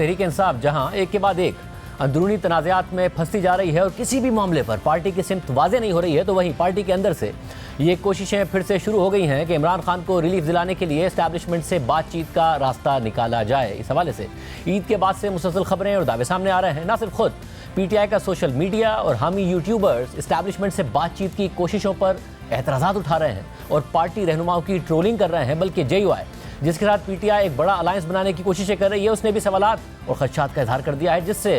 तहरीक इंसाफ जहां एक के बाद एक अंदरूनी तनाज़ात में फंसती जा रही है और किसी भी मामले पर पार्टी की सिमत वाज़ेह नहीं हो रही है, तो वहीं पार्टी के अंदर से ये कोशिशें फिर से शुरू हो गई हैं कि इमरान खान को रिलीफ दिलाने के लिए एस्टैब्लिशमेंट से बातचीत का रास्ता निकाला जाए। इस हवाले से ईद के बाद से मुसलसल खबरें और दावे सामने आ रहे हैं। न सिर्फ खुद पीटीआई का सोशल मीडिया और हामी यूट्यूबर्स एस्टैब्लिशमेंट से बातचीत की कोशिशों पर एतराज़ात उठा रहे हैं और पार्टी रहनुमाओं की ट्रोलिंग कर रहे हैं, बल्कि जेयूआई जिसके साथ पीटीआई एक बड़ा अलायंस बनाने की कोशिशें कर रही है, उसने भी सवालात और खदशात का इजहार कर दिया है, जिससे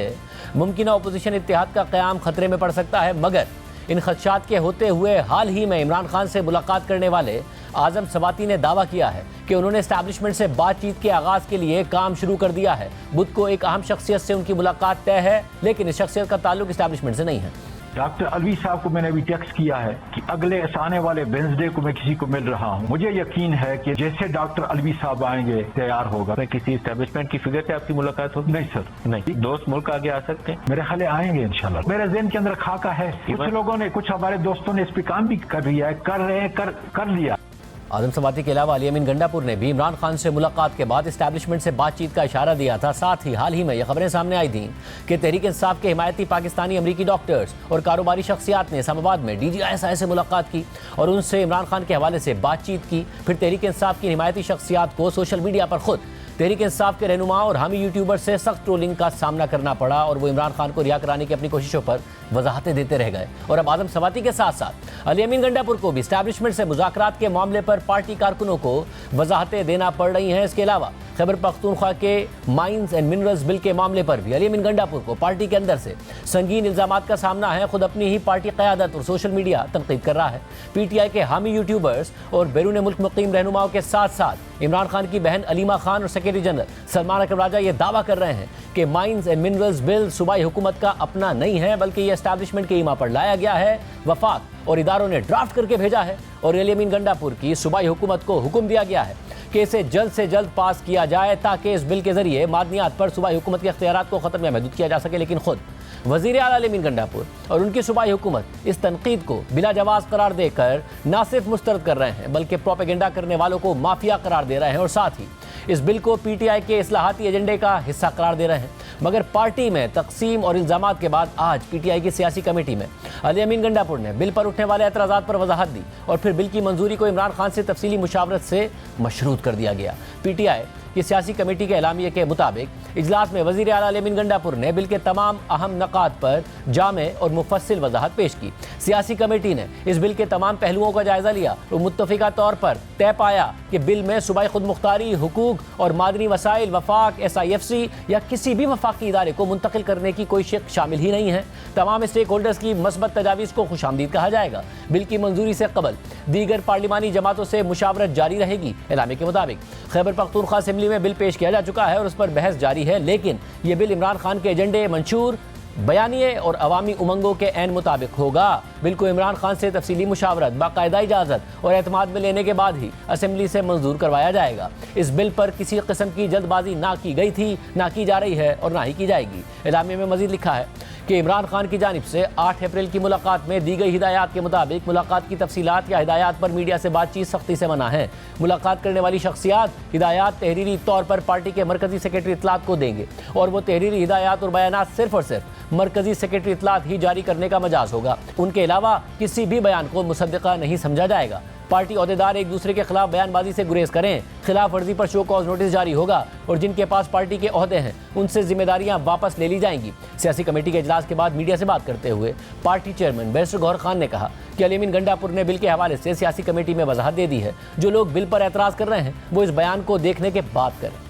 मुमकिन अपोजिशन इत्तेहाद का क़याम खतरे में पड़ सकता है। मगर इन खदशात के होते हुए हाल ही में इमरान खान से मुलाकात करने वाले आज़म सवाती ने दावा किया है कि उन्होंने एस्टैब्लिशमेंट से बातचीत के आगाज़ के लिए काम शुरू कर दिया है। बुध को एक अहम शख्सियत से उनकी मुलाकात तय है, लेकिन इस शख्सियत का ताल्लुक एस्टैब्लिशमेंट से नहीं है। डॉक्टर अलवी साहब को मैंने अभी टेक्स्ट किया है कि अगले आने वाले वेंसडे को मैं किसी को मिल रहा हूं। मुझे यकीन है कि जैसे डॉक्टर अलवी साहब आएंगे तैयार होगा। मैं किसी एस्टैब्लिशमेंट की फिगर से आपकी मुलाकात होगी? नहीं सर, नहीं। दोस्त मुल्क आगे आ सकते हैं? मेरे ख्याल आएंगे इंशाल्लाह। मेरे ज़हन के अंदर खाका है, कुछ लोगों ने, कुछ हमारे दोस्तों ने इस पर काम भी कर लिया। आज़म सवाती के अलावा अली अमीन गंडापुर ने भी इमरान खान से मुलाकात के बाद एस्टैब्लिशमेंट से बातचीत का इशारा दिया था। साथ ही हाल ही में यह खबरें सामने आई थीं कि तहरीक इंसाफ के हिमायती पाकिस्तानी अमरीकी डॉक्टर्स और कारोबारी शख्सियात ने इस्लामाबाद में DGISI से मुलाकात की और उनसे इमरान खान के हवाले से बातचीत की। फिर तहरीक इंसाफ की हिमायती शख्सियात को सोशल मीडिया पर खुद तहरीक इंसाफ के रहनुमा और हामी यूट्यूबर से सख्त ट्रोलिंग का सामना करना पड़ा और वो इमरान खान को रिहा कराने की अपनी कोशिशों पर वजाहतें देते रह गए। और अब आज़म सवाती के साथ साथ अली अमीन गंडापुर को भी एस्टैब्लिशमेंट से मुज़ाकरात के मामले पर पार्टी कारकुनों को वजाहतें देना पड़ रही हैं। इसके अलावा खैबर पख्तूनख्वा के माइंस एंड मिनरल्स बिल के मामले पर भी अली अमीन गंडापुर को पार्टी के अंदर से संगीन इल्जामात का सामना है। खुद अपनी ही पार्टी क़यादत और सोशल मीडिया तनकीद कर रहा है। पीटीआई के हामी यूट्यूबर्स और बैरून मुल्क मुक़ीम रहनुमाओं के साथ साथ इमरान खान की बहन अलीमा खान और सेक्रेटरी जनरल सलमान अकरम राजा ये दावा कर रहे हैं कि माइंस एंड मिनरल्स बिल सूबाई हुकूमत का अपना नहीं है, बल्कि ये एस्टैब्लिशमेंट के ईमा पर लाया गया है। वफाक और इदारों ने ड्राफ्ट करके भेजा है और अली अमीन गंडापुर की सूबाई हुकूमत को हुक्म दिया गया है कि इसे जल्द से जल्द पास किया जाए ताकि इस बिल के जरिए मादनियात पर सूबाई हुकूमत के इख्तियारात को ख़त्म या महदूद किया जा सके। लेकिन खुद वज़ीर आला अली अमीन गंडापुर और उनकी सूबाई हुकूमत इस तनकीद को बिला जवाज़ करार देकर न सिर्फ मुस्तरद कर रहे हैं, बल्कि प्रोपेगेंडा करने वालों को माफिया करार दे रहे हैं और साथ ही इस बिल को पीटीआई के इस्लाहाती एजेंडे का हिस्सा करार दे रहे हैं। मगर पार्टी में तकसीम और इल्जामात के बाद आज पीटीआई की सियासी कमेटी में अली अमीन गंडापुर ने बिल पर उठने वाले एतराज़ात पर वजाहत दी और फिर बिल की मंजूरी को इमरान खान से तफसीली मुशावरत से मशरूत कर दिया गया। पीटीआई की सियासी कमेटी के एलामिये के मुताबिक इजलास में वज़ीर आला अली अमीन गंडापुर ने बिल के तमाम अहम नकात पर जामे और मुफस्सिल वजाहत पेश की। सियासी कमेटी ने इस बिल के तमाम पहलुओं का जायजा लिया और मुत्तफ़िका तौर पर तय पाया कि बिल में सूबाई खुद मुख्तारी, हुकूक और मादनी वसाइल, वफाक, SIFC या किसी भी वफाकी इदारे को मुंतकिल करने की कोई शिक शामिल ही नहीं है। तमाम स्टेक होल्डर्स की मस्बत तजावीज़ को खुशामदीद कहा जाएगा। बिल की मंजूरी से कबल दीगर पार्लिमानी जमातों से मुशावरत जारी रहेगी। एलामे के मुताबिक खैबर पख्तूनख्वा असेंबली में बिल पेश किया जा चुका है और उस पर बहस जारी है, लेकिन यह बिल इमरान खान के एजेंडे, मंशूर, बयानिए और अवामी उमंगों के ऐन मुताबिक होगा। बिल को इमरान खान से तफसीली मुशावरत, बाकायदा इजाज़त और एतमाद में लेने के बाद ही असेंबली से मंजूर करवाया जाएगा। इस बिल पर किसी किस्म की जल्दबाजी ना की गई थी, ना की जा रही है और ना ही की जाएगी। एलामे में मजीद लिखा है कि इमरान खान की जानिब से 8 अप्रैल की मुलाकात में दी गई हिदायत के मुताबिक मुलाकात की तफसीलात या हिदायत पर मीडिया से बातचीत सख्ती से मना है। मुलाकात करने वाली शख्सियात हिदायत तहरीरी तौर पर पार्टी के मरकजी सेक्रेटरी इत्तलात को देंगे और वो तहरीरी हिदायत और बयानात सिर्फ और सिर्फ मरकजी सेक्रेटरी इत्तलात ही जारी करने का मजाज होगा। उनके अलावा किसी भी बयान को मुसद्दक़ा नहीं समझा जाएगा। पार्टी अहदेदार एक दूसरे के खिलाफ बयानबाजी से गुरेज करें, खिलाफ वर्जी पर शो कॉज नोटिस जारी होगा और जिनके पास पार्टी के ओहदे हैं उनसे जिम्मेदारियां वापस ले ली जाएंगी। सियासी कमेटी के इजलास के बाद मीडिया से बात करते हुए party chairman barrister Gohar Khan ने कहा कि अली अमीन गंडापुर ने बिल के हवाले से सियासी कमेटी में वजाहत दे दी है। जो लोग बिल पर एतराज़ कर रहे हैं वो इस बयान को देखने के बाद करें।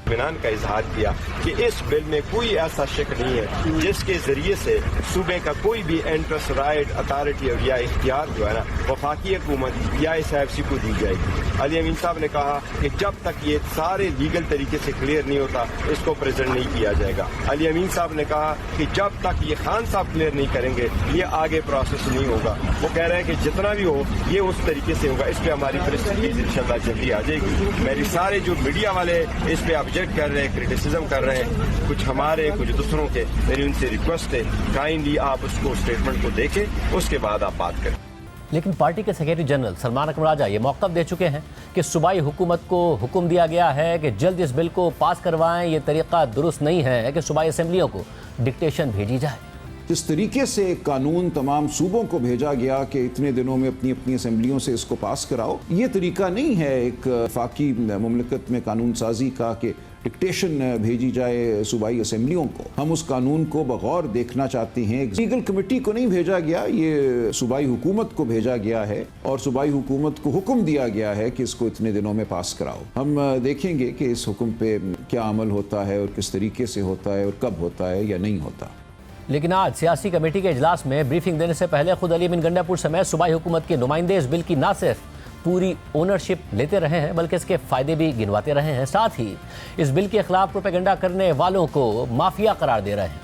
इत्मीनान का इजहार किया कि इस बिल में कोई ऐसा शिक नहीं है जिसके जरिए से सूबे का कोई भी इंटरेस्ट, राइट, अथॉरिटी या इख्तियार जो है ना वफाकी हुकूमत या SIFC को दी जाएगी। अली अमीन साहब ने कहा कि जब तक ये सारे लीगल तरीके से क्लियर नहीं होता इसको प्रेजेंट नहीं किया जाएगा। अली अमीन साहब ने कहा कि जब तक ये खान साहब क्लियर नहीं करेंगे ये आगे प्रोसेस नहीं होगा। वो कह रहे हैं कि जितना भी हो ये उस तरीके से होगा। इस पर हमारी प्रेस इंशाल्लाह जल्दी आ जाएगी। मेरी सारे जो मीडिया वाले इस पे ऑब्जेक्ट कर रहे हैं, क्रिटिसिज्म कर रहे हैं, कुछ हमारे कुछ दूसरों के, मेरी उनसे रिक्वेस्ट है काइंडली आप उसको स्टेटमेंट को देखें, उसके बाद आप बात करें। लेकिन पार्टी के सेक्रेटरी जनरल सलमान अकबर राजा ये मौक़िफ़ दे चुके हैं कि सूबाई हुकूमत को हुक्म दिया गया है कि जल्द इस बिल को पास करवाएं। ये तरीक़ा दुरुस्त नहीं है कि सूबाई असम्बलियों को डिक्टेशन भेजी जाए। जिस तरीके से एक कानून तमाम सूबों को भेजा गया कि इतने दिनों में अपनी अपनी असम्बलियों से इसको पास कराओ, ये तरीका नहीं है एक वफाकी मुमलिकत में कानून साजी का कि डिक्टेशन भेजी जाए सूबाई असम्बलियों को। हम उस कानून को बगौर देखना चाहते हैं। लीगल कमेटी को नहीं भेजा गया, ये सूबाई हुकूमत को भेजा गया है और सूबाई हुकूमत को हुक्म दिया गया है कि इसको इतने दिनों में पास कराओ। हम देखेंगे कि इस हुक्म पे क्या अमल होता है और किस तरीके से होता है और कब होता है या नहीं होता। लेकिन आज सियासी कमेटी के इजलास में ब्रीफिंग देने से पहले खुद अली अमीन गंडापुर समेत सूबाई हुकूमत के नुमाइंदे इस बिल की न सिर्फ पूरी ओनरशिप लेते रहे हैं बल्कि इसके फ़ायदे भी गिनवाते रहे हैं। साथ ही इस बिल के खिलाफ प्रोपेगेंडा करने वालों को माफिया करार दे रहे हैं।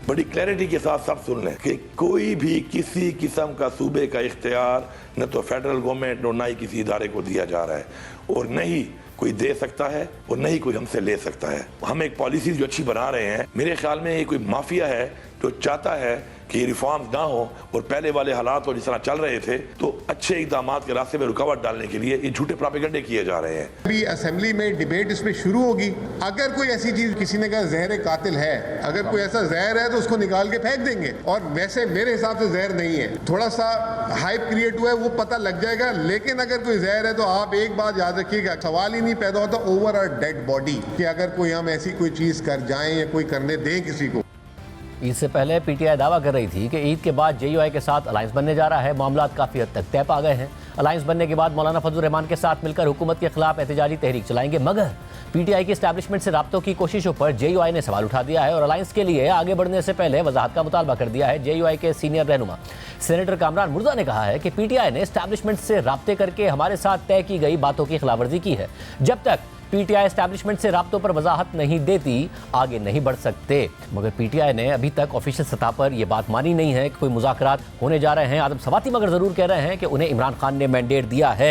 बड़ी क्लैरिटी के साथ सब सुन लें कि कोई भी किसी किस्म का सूबे का इख्तियार न तो फेडरल गवर्नमेंट और न ही किसी इदारे को दिया जा रहा है और न ही कोई दे सकता है और नहीं कोई हमसे ले सकता है। हम एक पॉलिसी जो अच्छी बना रहे हैं, मेरे ख्याल में ये कोई माफिया है जो चाहता है कि रिफॉर्म्स ना हो और पहले वाले हालात और जिस तरह चल रहे थे तो अच्छे इक़दामात के रास्ते में रुकावट डालने के लिए ये झूठे प्रोपेगेंडे किए जा रहे हैं। अभी असेंबली में डिबेट इस पे शुरू होगी। अगर कोई ऐसी चीज किसी ने कहा जहर कातिल है, अगर कोई ऐसा जहर है तो उसको निकाल के फेंक देंगे। और वैसे मेरे हिसाब से जहर नहीं है, थोड़ा सा हाइप क्रिएट हुआ है वो पता लग जाएगा। लेकिन अगर कोई जहर है तो आप एक बात याद रखिएगा, सवाल ही नहीं पैदा होता ओवर अ डेड बॉडी कि अगर कोई हम ऐसी कोई चीज कर जाएं या कोई करने दें किसी को। ईद से पहले पीटीआई दावा कर रही थी कि ईद के बाद जेयूआई के साथ अलायंस बनने जा रहा है। मामला काफ़ी हद तक तय पा गए हैं। अलायंस बनने के बाद मौलाना फजल रहमान के साथ मिलकर हुकूमत के खिलाफ एहतजाजी तहरीक चलाएंगे। मगर पीटीआई की एस्टैब्लिशमेंट से राब्तों की कोशिशों पर जेयूआई ने सवाल उठा दिया है और अलायंस के लिए आगे बढ़ने से पहले वजाहत का मुतालबा कर दिया है। जेयूआई के सीनियर रहनुमा सेनेटर कामरान मुर्जा ने कहा है कि पीटीआई ने एस्टैब्लिशमेंट से राब्ते करके हमारे साथ तय की गई बातों की खिलाफवर्जी की है। जब तक पीटीआई एस्टैब्लिशमेंट से राब्तों पर वजाहत नहीं देती आगे नहीं बढ़ सकते। मगर पीटीआई ने अभी तक ऑफिशियल सतह पर यह बात मानी नहीं है कि कोई मुज़ाकरात होने जा रहे हैं। आदम सवाती मगर ज़रूर कह रहे हैं कि उन्हें इमरान खान ने मैंडेट दिया है